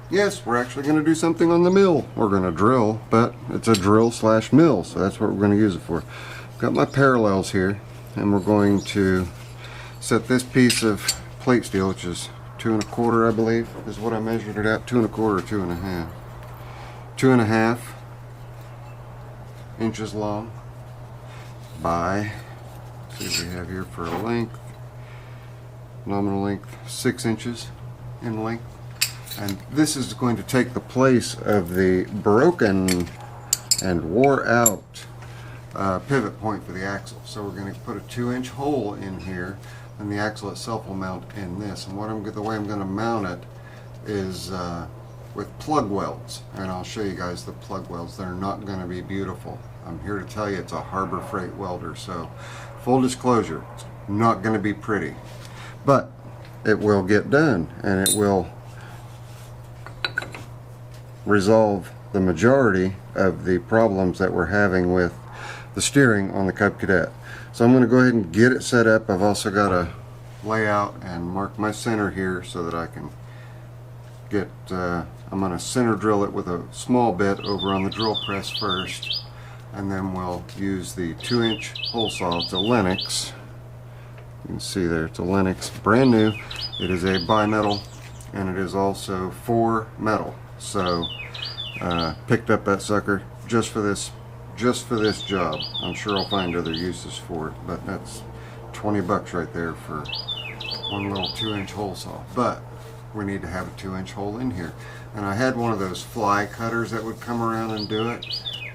yes, we're actually going to do something on the mill. We're going to drill, but it's a drill slash mill, so that's what we're going to use it for. Got my parallels here, and we're going to set this piece of plate steel, which is 2 1/4, I believe, is what I measured it at. 2 1/4 or 2 1/2. 2 1/2 inches long by, let's see what we have here for a length, nominal length 6 inches in length. And this is going to take the place of the broken and wore out pivot point for the axle. So we're going to put a 2-inch hole in here, and the axle itself will mount in this. And the way I'm going to mount it is with plug welds, and I'll show you guys the plug welds. They're not going to be beautiful. I'm here to tell you it's a Harbor Freight welder, so full disclosure, it's not going to be pretty, but it will get done, and it will resolve the majority of the problems that we're having with the steering on the Cub Cadet. So I'm going to go ahead and get it set up. I've also got to lay out and mark my center here so that I can get, I'm going to center drill it with a small bit over on the drill press first, and then we'll use the 2-inch hole saw. It's a Lennox. You can see there, it's a Lennox, brand new. It is a bimetal, and it is also 4 metal. So picked up that sucker just for this job. I'm sure I'll find other uses for it, but that's 20 bucks right there for one little 2-inch hole saw. But we need to have a 2-inch hole in here, and I had one of those fly cutters that would come around and do it,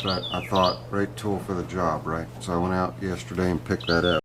but I thought, right tool for the job, right? So I went out yesterday and picked that up.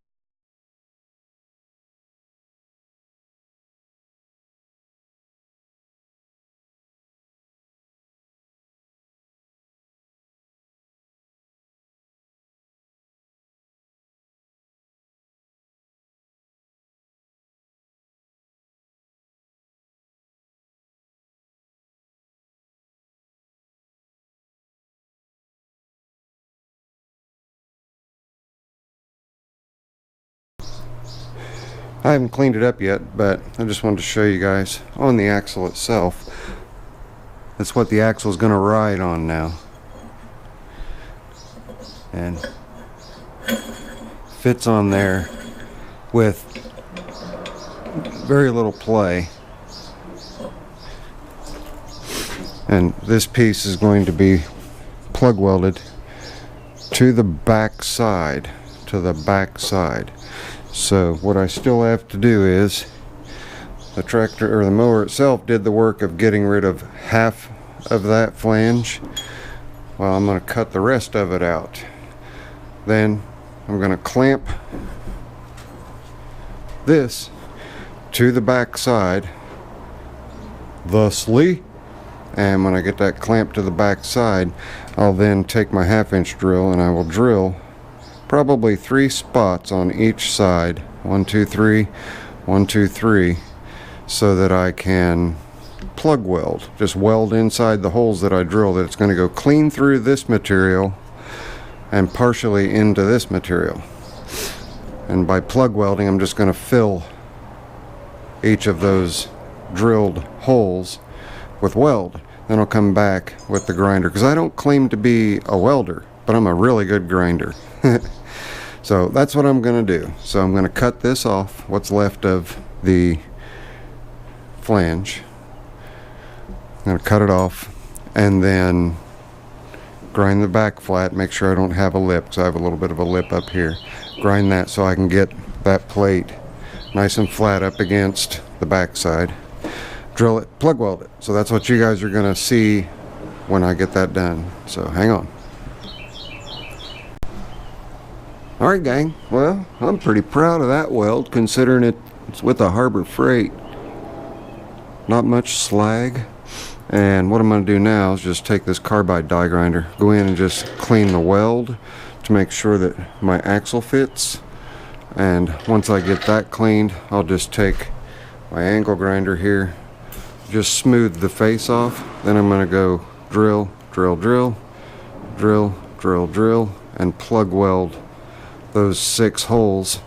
I haven't cleaned it up yet, but I just wanted to show you guys on the axle itself. That's what the axle is going to ride on now, and fits on there with very little play. And this piece is going to be plug welded to the back side, So what I still have to do is, the tractor or the mower itself did the work of getting rid of half of that flange. Well, I'm going to cut the rest of it out. Then I'm going to clamp this to the back side thusly, and when I get that clamp to the back side, I'll then take my 1/2-inch drill and I will drill probably 3 spots on each side, 1 2 3 1 2 3, so that I can plug weld, just weld inside the holes that I drill, that it's going to go clean through this material and partially into this material. And by plug welding, I'm just going to fill each of those drilled holes with weld. Then I'll come back with the grinder, because I don't claim to be a welder, but I'm a really good grinder. So that's what I'm going to do. So I'm going to cut this off, what's left of the flange. I'm going to cut it off and then grind the back flat, make sure I don't have a lip, because I have a little bit of a lip up here. Grind that so I can get that plate nice and flat up against the back side. Drill it, plug weld it. So that's what you guys are going to see when I get that done. So hang on. Alright gang, well, I'm pretty proud of that weld, considering it's with a Harbor Freight. Not much slag. And what I'm going to do now is just take this carbide die grinder, go in and just clean the weld to make sure that my axle fits. And once I get that cleaned, I'll just take my angle grinder here, just smooth the face off. Then I'm going to go drill, drill, drill, drill, drill, drill, and plug weld those 6 holes,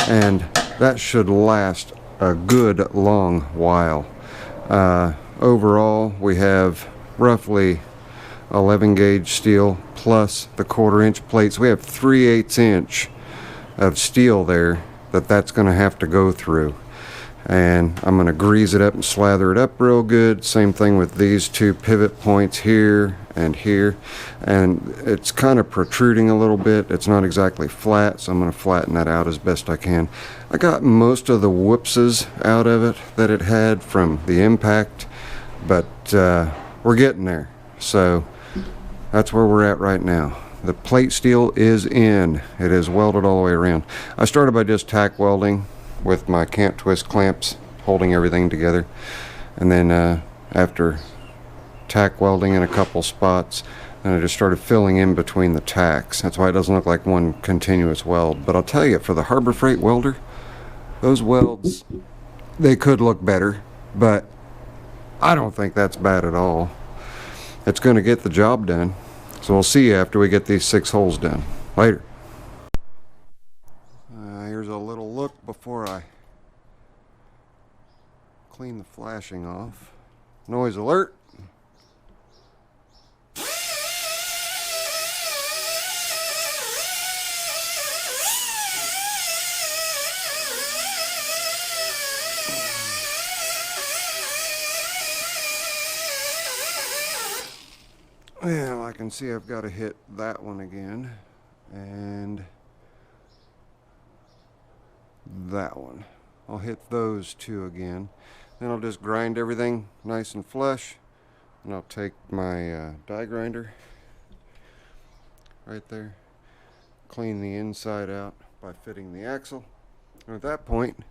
and that should last a good long while. overall we have roughly 11 gauge steel plus the 1/4 inch plates. We have 3/8 inch of steel there that's going to have to go through, and I'm going to grease it up and slather it up real good. Same thing with these two pivot points here and here, and it's kind of protruding a little bit. It's not exactly flat, so I'm going to flatten that out as best I can. I got most of the whoopses out of it that it had from the impact, but we're getting there. So that's where we're at right now. The plate steel is in. It is welded all the way around. I started by just tack welding with my can't twist clamps, holding everything together, and then after tack welding in a couple spots, and I just started filling in between the tacks. That's why it doesn't look like one continuous weld. But I'll tell you, for the Harbor Freight welder, those welds, they could look better, but I don't think that's bad at all. It's going to get the job done. So we'll see you after we get these 6 holes done. Later. Here's a little look before I clean the flashing off. Noise alert. Well, I can see I've got to hit that one again, and that one. I'll hit those 2 again. Then I'll just grind everything nice and flush, and I'll take my die grinder right there, clean the inside out by fitting the axle, and at that point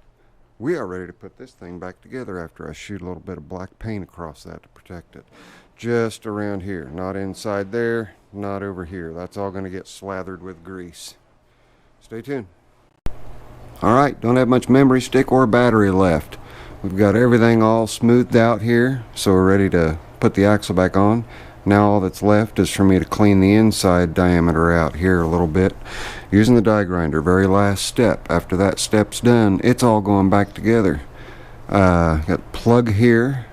we are ready to put this thing back together after I shoot a little bit of black paint across that to protect it. Just around here, not inside there, not over here. That's all going to get slathered with grease. Stay tuned. Alright, don't have much memory stick or battery left. We've got everything all smoothed out here, so we're ready to put the axle back on. Now all that's left is for me to clean the inside diameter out here a little bit using the die grinder. Very last step. After that step's done, it's all going back together. Got plug here,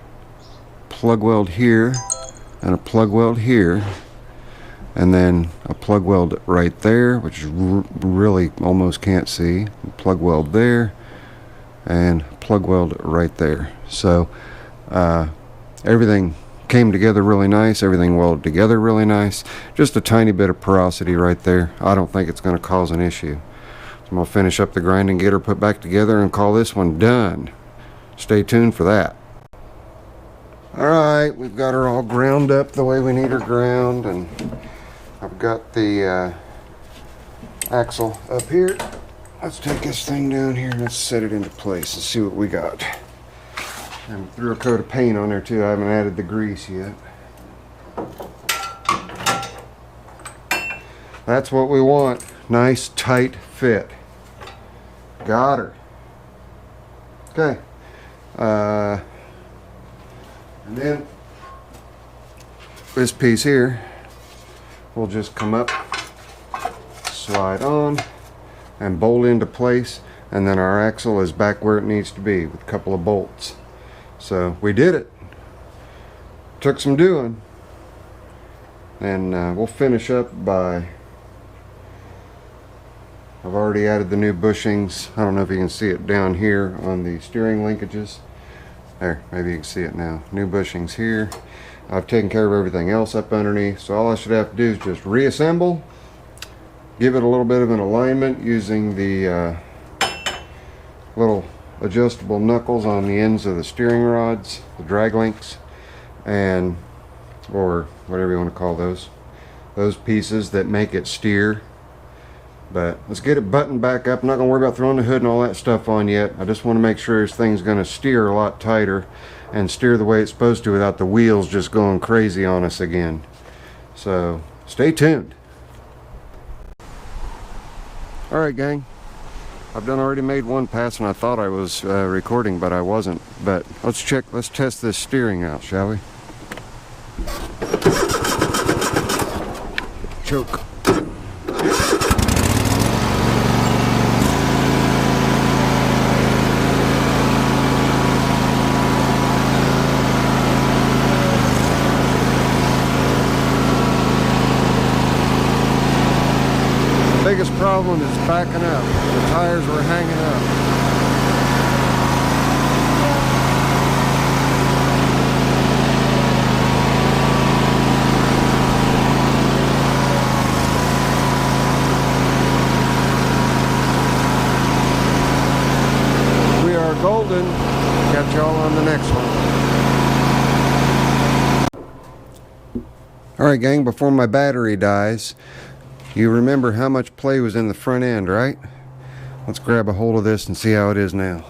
plug weld here, and a plug weld here, and then a plug weld right there, which you really almost can't see. Plug weld there, and plug weld right there. So everything came together really nice. Everything welded together really nice. Just a tiny bit of porosity right there. I don't think it's going to cause an issue. So I'm going to finish up the grinding, get her put back together, and call this one done. Stay tuned for that. Alright, we've got her all ground up the way we need her ground, and I've got the axle up here. Let's take this thing down here and let's set it into place and see what we got. And threw a coat of paint on there too. I haven't added the grease yet. That's what we want. Nice tight fit. Got her. Okay. And then this piece here will just come up, slide on, and bolt into place, and then our axle is back where it needs to be with a couple of bolts. So we did it. Took some doing. And we'll finish up by, I've already added the new bushings. I don't know if you can see it down here on the steering linkages. There, maybe you can see it now. New bushings here. I've taken care of everything else up underneath, so all I should have to do is just reassemble, give it a little bit of an alignment using the little adjustable knuckles on the ends of the steering rods, the drag links, and or whatever you want to call those pieces that make it steer. But let's get it buttoned back up. I'm not going to worry about throwing the hood and all that stuff on yet. I just want to make sure this thing's going to steer a lot tighter and steer the way it's supposed to without the wheels just going crazy on us again. So stay tuned. Alright gang, I've already made one pass and I thought I was recording, but I wasn't. But let's test this steering out, shall we? Choke. biggest problem is backing up. The tires were hanging up. Golden. Catch y'all on the next one. Alright gang, before my battery dies, you remember how much play was in the front end, right? Let's grab a hold of this and see how it is now.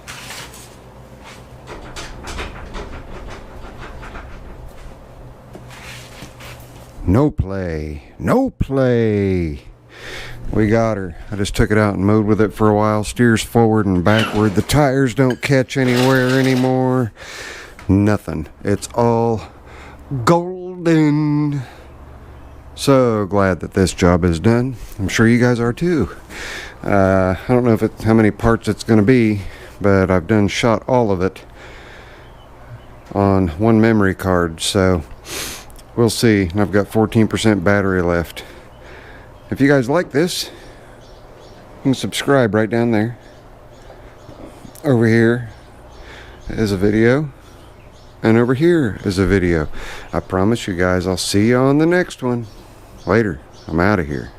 No play. No play. We got her. I just took it out and mowed with it for a while. Steers forward and backward. The tires don't catch anywhere anymore. Nothing. It's all golden. So glad that this job is done. I'm sure you guys are too. I don't know how many parts it's going to be, but I've done shot all of it on one memory card. So we'll see. And I've got 14% battery left. If you guys like this, you can subscribe right down there. Over here is a video, and over here is a video. I promise you guys I'll see you on the next one. Later. I'm out of here.